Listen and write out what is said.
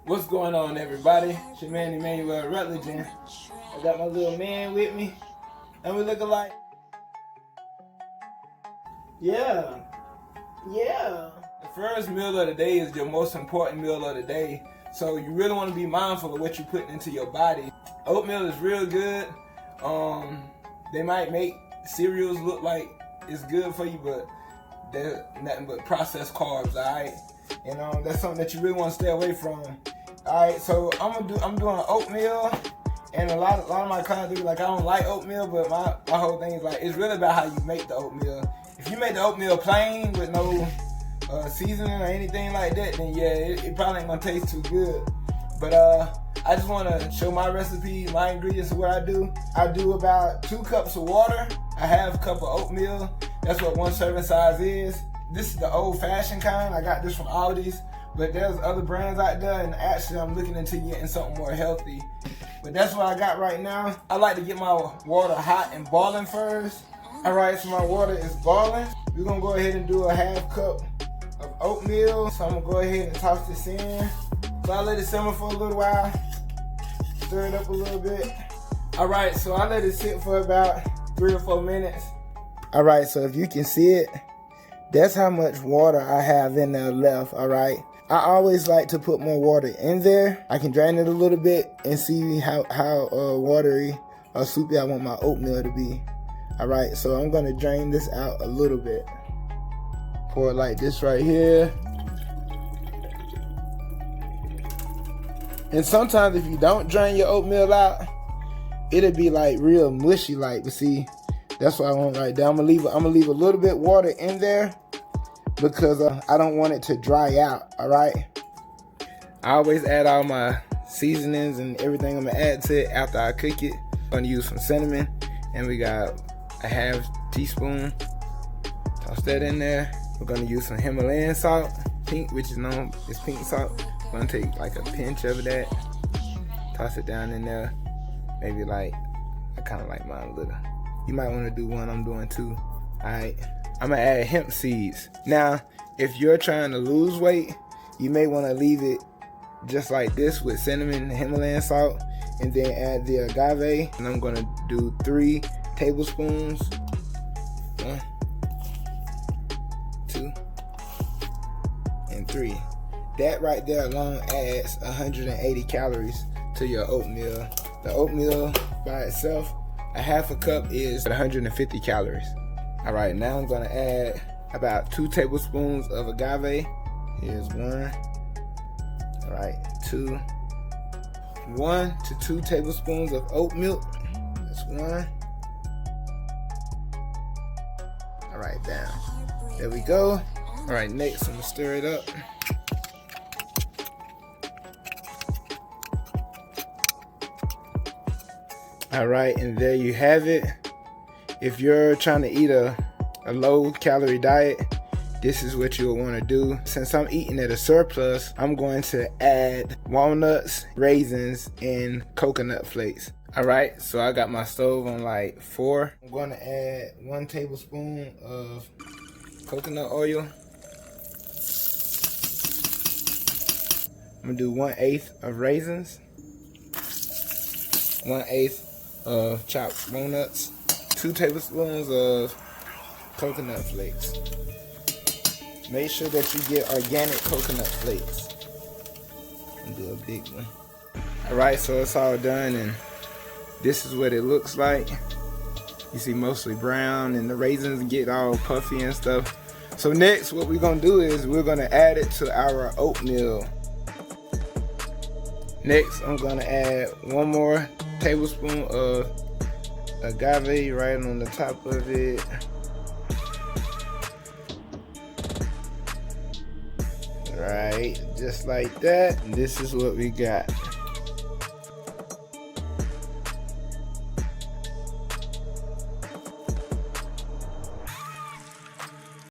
What's going on, everybody? It's your man Emmanuel Rutledge. I got my little man with me, and we look alike. Yeah. The first meal of the day is your most important meal of the day, so you really want to be mindful of what you're putting into your body. Oatmeal is real good. They might make cereals look like it's good for you, but they're nothing but processed carbs, alright? And that's something that you really want to stay away from. Alright, so I'm doing oatmeal, and a lot of my clients do like, I don't like oatmeal, but my whole thing is like, it's really about how you make the oatmeal. If you make the oatmeal plain with no seasoning or anything like that, then yeah, it probably ain't gonna taste too good. But I just want to show my recipe, my ingredients of what I do. I do about 2 cups of water, a half cup of oatmeal. That's what 1 serving size is. This is the old-fashioned kind. I got this from Aldi's, but there's other brands out there, and actually I'm looking into getting something more healthy. But that's what I got right now. I like to get my water hot and boiling first. Alright, so my water is boiling. We're gonna go ahead and do a half cup of oatmeal. So I'm gonna go ahead and toss this in. So I let it simmer for a little while. Stir it up a little bit. Alright, so I let it sit for about 3 or 4 minutes. Alright, so if you can see it, that's how much water I have in there left, alright? I always like to put more water in there. I can drain it a little bit and see how watery or soupy I want my oatmeal to be. Alright, so I'm gonna drain this out a little bit. Pour it like this right here. And sometimes if you don't drain your oatmeal out, it'll be like real mushy like, but see, that's what I want right there. I'm gonna leave a little bit water in there because I don't want it to dry out, alright? I always add all my seasonings and everything I'm gonna add to it after I cook it. I'm gonna use some cinnamon, and we got a half teaspoon. Toss that in there. We're gonna use some Himalayan salt, pink, which is known as pink salt. I'm gonna take like a pinch of that, toss it down in there. Maybe like, I kind of like mine a little. You might want to do 1, I'm doing 2. Alright, I'm gonna add hemp seeds. Now, if you're trying to lose weight, you may want to leave it just like this with cinnamon and Himalayan salt, and then add the agave. And I'm gonna do 3 tablespoons. 1, 2, and 3. That right there alone adds 180 calories to your oatmeal. The oatmeal by itself, a half a cup is 150 calories. Alright, now I'm gonna add about 2 tablespoons of agave. Here's 1. Alright, 2. 1 to 2 tablespoons of oat milk. That's 1. Alright, down. There we go. Alright, next I'm gonna stir it up. Alright, and there you have it. If you're trying to eat a low calorie diet, this is what you'll want to do. Since I'm eating at a surplus, I'm going to add walnuts, raisins, and coconut flakes. Alright, so I got my stove on like 4. I'm going to add 1 tablespoon of coconut oil. I'm going to do 1/8 of raisins. 1/8 of chopped walnuts. 2 tablespoons of coconut flakes. Make sure that you get organic coconut flakes. And do a big one. Alright, so it's all done, and this is what it looks like. You see mostly brown, and the raisins get all puffy and stuff. So next, what we're gonna do is we're gonna add it to our oatmeal. Next, I'm gonna add 1 more tablespoon of agave right on the top of it. Right, just like that. This is what we got.